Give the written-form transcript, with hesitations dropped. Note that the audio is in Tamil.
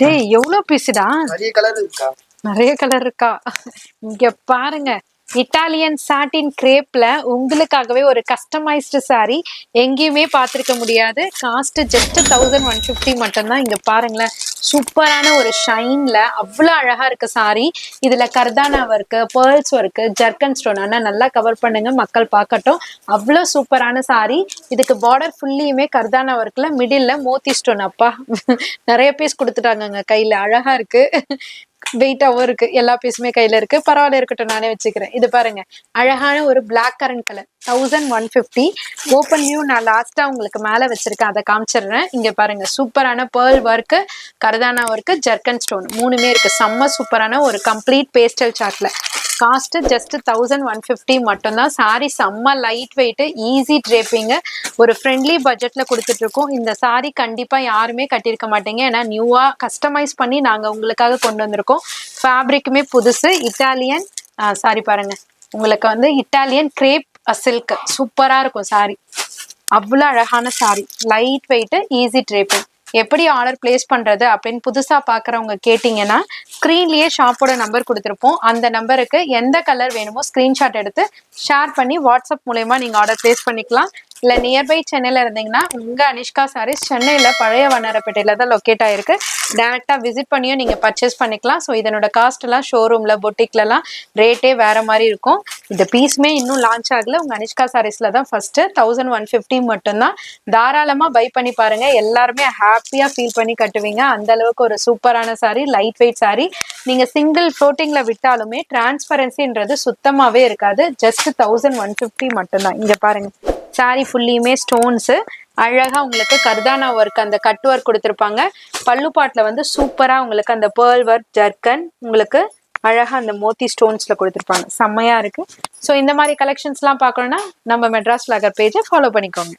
டேய் எவ்வளவு பீஸுடா? நிறைய கலர் இருக்கா? நிறைய கலர் இருக்கா? இங்க பாருங்க, இட்டாலியன் சாட்டின் கிரேப்ல உங்களுக்காகவே ஒரு கஸ்டமைஸ்டு சாரி எங்கேயுமே பார்த்துருக்க முடியாது. காஸ்ட் ஜஸ்ட் 1150 மட்டும்தான். இங்க பாருங்களேன், சூப்பரான ஒரு ஷைன்ல அவ்வளோ அழகா இருக்கு சாரி. இதுல kardana work, pearls work, zircon stone. ஆனா நல்லா கவர் பண்ணுங்க, மக்கள் பார்க்கட்டும். அவ்வளோ சூப்பரான சாரி. இதுக்கு பார்டர் ஃபுல்லியுமே கர்தானா ஒர்க்ல, மிடில்ல மோத்தி ஸ்டோன். அப்பா நிறைய பீஸ் கொடுத்துட்டாங்க கையில, அழகா இருக்கு. வெயிட்டாவும் இருக்கு, எல்லா பீஸுமே கையில இருக்கு. பரவாயில்ல, இருக்கட்டும், நானே வச்சுக்கிறேன். இது பாருங்க, அழகான ஒரு black current colour, 1150. Open view நான் லாஸ்டா உங்களுக்கு மேல வச்சிருக்கேன், அதை காமிச்சிடுறேன். இங்க பாருங்க, சூப்பரான pearl work, kardana work, zircon stone மூணுமே இருக்கு. செம்ம சூப்பரான ஒரு கம்ப்ளீட் பேஸ்டல் சார்ட்ல. காஸ்ட் ஜஸ்ட் 1150 மட்டும்தான். சாரி செம்ம லைட் வெயிட், ஈஸி ட்ரேப்பிங், ஒரு ஃப்ரெண்ட்லி பட்ஜெட்ல கொடுத்துட்டு இருக்கோம். இந்த சாரி கண்டிப்பா யாருமே கட்டியிருக்க மாட்டீங்க, ஏன்னா நியூவா கஸ்டமைஸ் பண்ணி நாங்க உங்களுக்காக கொண்டு வந்திருக்கோம். ஃபேப்ரிக்குமே புதுசு, இட்டாலியன் சாரி பாருங்க, உங்களுக்கு வந்து இட்டாலியன் கிரேப் சில்க் சூப்பரா இருக்கும் சாரி. அவ்வளோ அழகான sorry, light weight, easy draping. எப்படி ஆர்டர் பிளேஸ் பண்றது அப்படின்னு புதுசா பாக்குறவங்க கேட்டீங்கன்னா, ஸ்கிரீன்லயே ஷாப்போட நம்பர் கொடுத்துருப்போம். அந்த நம்பருக்கு எந்த கலர் வேணுமோ ஸ்கிரீன்ஷாட் எடுத்து ஷேர் பண்ணி வாட்ஸ்அப் மூலயமா நீங்க ஆர்டர் பிளேஸ் பண்ணிக்கலாம். இல்ல நியர்பை சென்னையில இருந்தீங்கன்னா, உங்க அனிஷ்கா சாரீஸ் சென்னையில பழைய வண்ணாரப்பேட்டையில தான் லொக்கேட் ஆயிருக்கு. டைரக்டா விசிட் பண்ணியும் நீங்க பர்ச்சேஸ் பண்ணிக்கலாம். ஸோ இதனோட காஸ்ட் எல்லாம் ஷோரூம்ல பொட்டிக்ல எல்லாம் ரேட்டே வேற மாதிரி இருக்கும். இந்த பீஸ்மே இன்னும் லான்ச் ஆகல, உங்க அனிஷ்கா சாரீஸ்ல தான் ஃபர்ஸ்ட். 1150 மட்டும்தான். தாராளமா பை பண்ணி பாருங்க, எல்லாருமே ஹாப்பியா ஃபீல் பண்ணி கட்டுவீங்க. அந்த அளவுக்கு ஒரு சூப்பரான சாரி, லைட் வெயிட் சாரி. நீங்க சிங்கிள் ஃப்ளோட்டிங்ல விட்டாலுமே டிரான்ஸ்பரன்சின்றது சுத்தமாவே இருக்காது. ஜஸ்ட் 1150 மட்டும்தான். இங்க பாருங்க, சாரி ஃபுல்லியுமே ஸ்டோன்ஸ், அழகா உங்களுக்கு கர்தானா ஒர்க், அந்த கட் ஒர்க் கொடுத்துருப்பாங்க. பல்லு பாட்டுல வந்து சூப்பரா உங்களுக்கு அந்த பேர்ல் ஒர்க், ஜர்கன், உங்களுக்கு அழகா அந்த மோத்தி ஸ்டோன்ஸ்ல கொடுத்துருப்பாங்க. செம்மையா இருக்கு. ஸோ இந்த மாதிரி கலெக்ஷன்ஸ்லாம் பார்க்கணும்னா நம்ம மெட்ராஸ் ஃபிளாகர் பேஜை ஃபாலோ பண்ணிக்கோங்க.